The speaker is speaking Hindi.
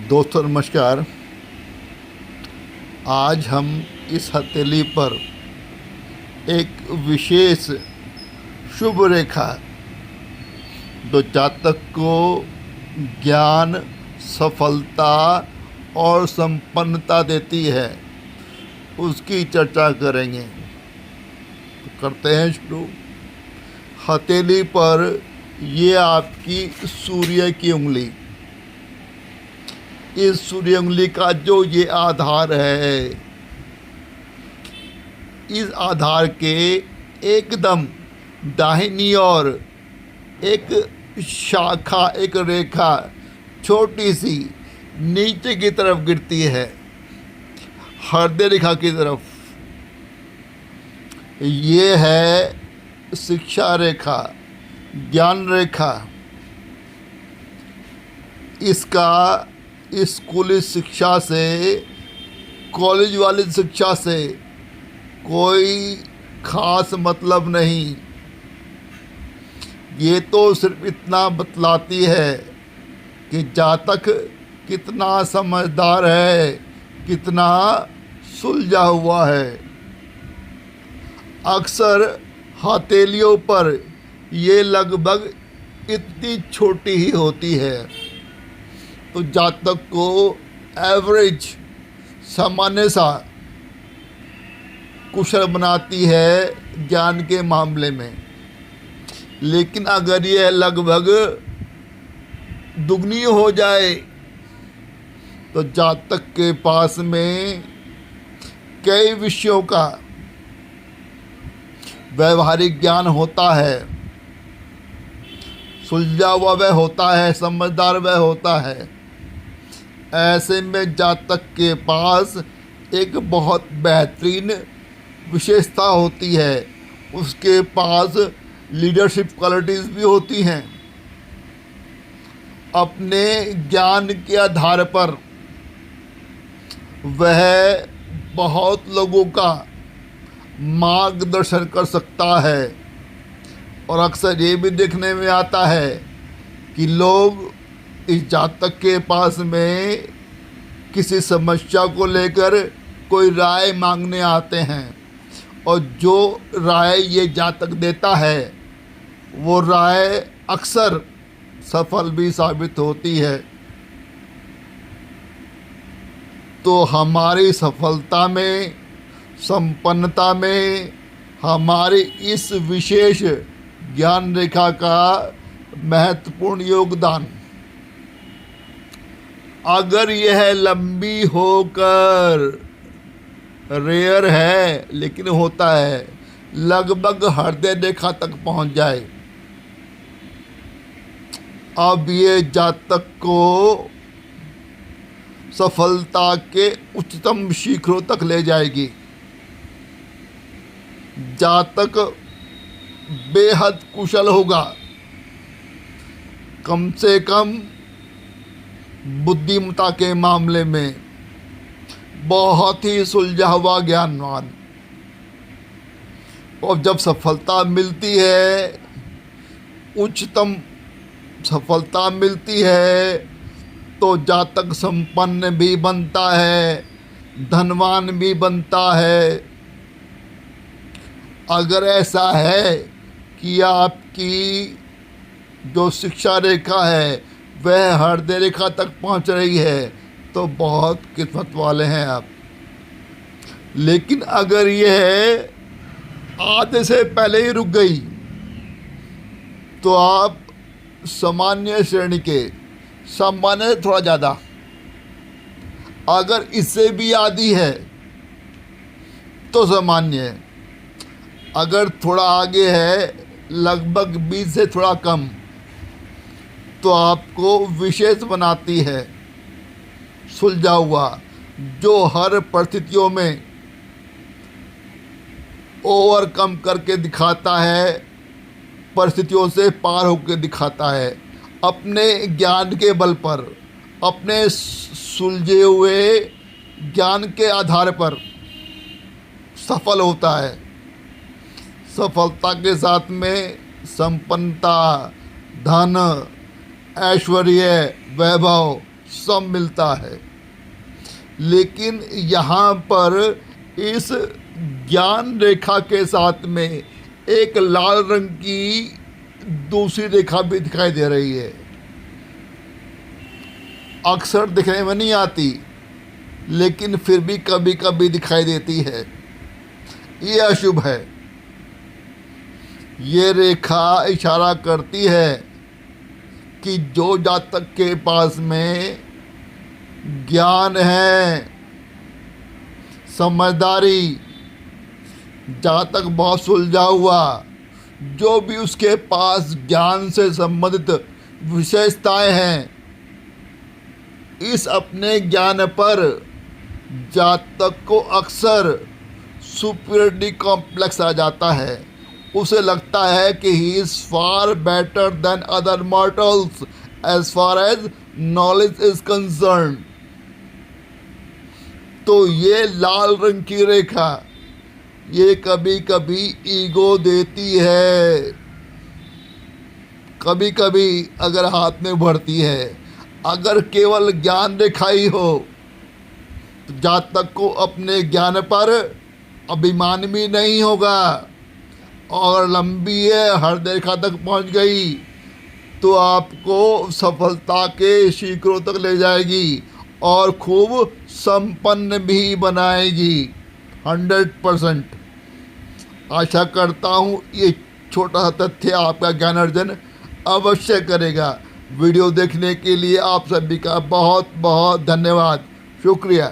दोस्तों नमस्कार। आज हम इस हथेली पर एक विशेष शुभ रेखा जो जातक को ज्ञान, सफलता और संपन्नता देती है उसकी चर्चा करेंगे। तो करते हैं शुरू। हथेली पर ये आपकी सूर्य की उंगली, इस सूर्य उंगली का जो ये आधार है, इस आधार के एकदम दाहिनी ओर एक शाखा, एक रेखा छोटी सी नीचे की तरफ गिरती है, हृदय रेखा की तरफ। ये है शिक्षा रेखा, ज्ञान रेखा। इसका स्कूली शिक्षा से, कॉलेज वाली शिक्षा से कोई खास मतलब नहीं। ये तो सिर्फ इतना बतलाती है कि जातक कितना समझदार है, कितना सुलझा हुआ है। अक्सर हथेलियों पर ये लगभग इतनी छोटी ही होती है, तो जातक को एवरेज, सामान्य सा कुशल बनाती है ज्ञान के मामले में। लेकिन अगर यह लगभग दुगनी हो जाए तो जातक के पास में कई विषयों का व्यवहारिक ज्ञान होता है, सुलझा हुआ वह होता है, समझदार वह होता है। ऐसे में जातक के पास एक बहुत बेहतरीन विशेषता होती है, उसके पास लीडरशिप क्वालिटीज़ भी होती हैं। अपने ज्ञान के आधार पर वह बहुत लोगों का मार्गदर्शन कर सकता है। और अक्सर ये भी देखने में आता है कि लोग इस जातक के पास में किसी समस्या को लेकर कोई राय मांगने आते हैं, और जो राय ये जातक देता है वो राय अक्सर सफल भी साबित होती है। तो हमारी सफलता में, संपन्नता में हमारी इस विशेष ज्ञान रेखा का महत्वपूर्ण योगदान। अगर यह लंबी होकर, रेयर है लेकिन होता है, लगभग हृदय रेखा तक पहुंच जाए, अब ये जातक को सफलता के उच्चतम शिखरों तक ले जाएगी। जातक बेहद कुशल होगा, कम से कम बुद्धिमत्ता के मामले में बहुत ही सुलझा हुआ ज्ञानवान। और जब सफलता मिलती है, उच्चतम सफलता मिलती है, तो जातक संपन्न भी बनता है, धनवान भी बनता है। अगर ऐसा है कि आपकी जो शिक्षा रेखा है वह हृदय रेखा तक पहुंच रही है, तो बहुत किस्मत वाले हैं आप। लेकिन अगर यह आधे से पहले ही रुक गई तो आप सामान्य श्रेणी के, सामान्य से थोड़ा ज़्यादा, अगर इससे भी आधी है तो सामान्य है, अगर थोड़ा आगे है, लगभग 20 से थोड़ा कम, तो आपको विशेष बनाती है, सुलझा हुआ, जो हर परिस्थितियों में ओवरकम करके दिखाता है, परिस्थितियों से पार होकर दिखाता है, अपने ज्ञान के बल पर, अपने सुलझे हुए ज्ञान के आधार पर सफल होता है। सफलता के साथ में संपन्नता, धन, ऐश्वर्य, वैभव सब मिलता है। लेकिन यहाँ पर इस ज्ञान रेखा के साथ में एक लाल रंग की दूसरी रेखा भी दिखाई दे रही है। अक्सर दिखने में नहीं आती, लेकिन फिर भी कभी कभी दिखाई देती है। ये अशुभ है। ये रेखा इशारा करती है कि जो जातक के पास में ज्ञान है, समझदारी, जातक बहुत सुलझा हुआ, जो भी उसके पास ज्ञान से संबंधित विशेषताएं हैं, इस अपने ज्ञान पर जातक को अक्सर सुपीरियरिटी कॉम्प्लेक्स आ जाता है। उसे लगता है कि he is far better than other mortals as far as knowledge is concern. तो ये लाल रंग की रेखा ये कभी कभी ईगो देती है, कभी कभी अगर हाथ में बढ़ती है। अगर केवल ज्ञान रेखा ही हो तो जातक को अपने ज्ञान पर अभिमान भी नहीं होगा, और लंबी है हृदय रेखा तक पहुंच गई तो आपको सफलता के शिखरों तक ले जाएगी और खूब संपन्न भी बनाएगी 100%। आशा करता हूँ ये छोटा सा तथ्य आपका ज्ञान अर्जन अवश्य करेगा। वीडियो देखने के लिए आप सभी का बहुत बहुत धन्यवाद, शुक्रिया।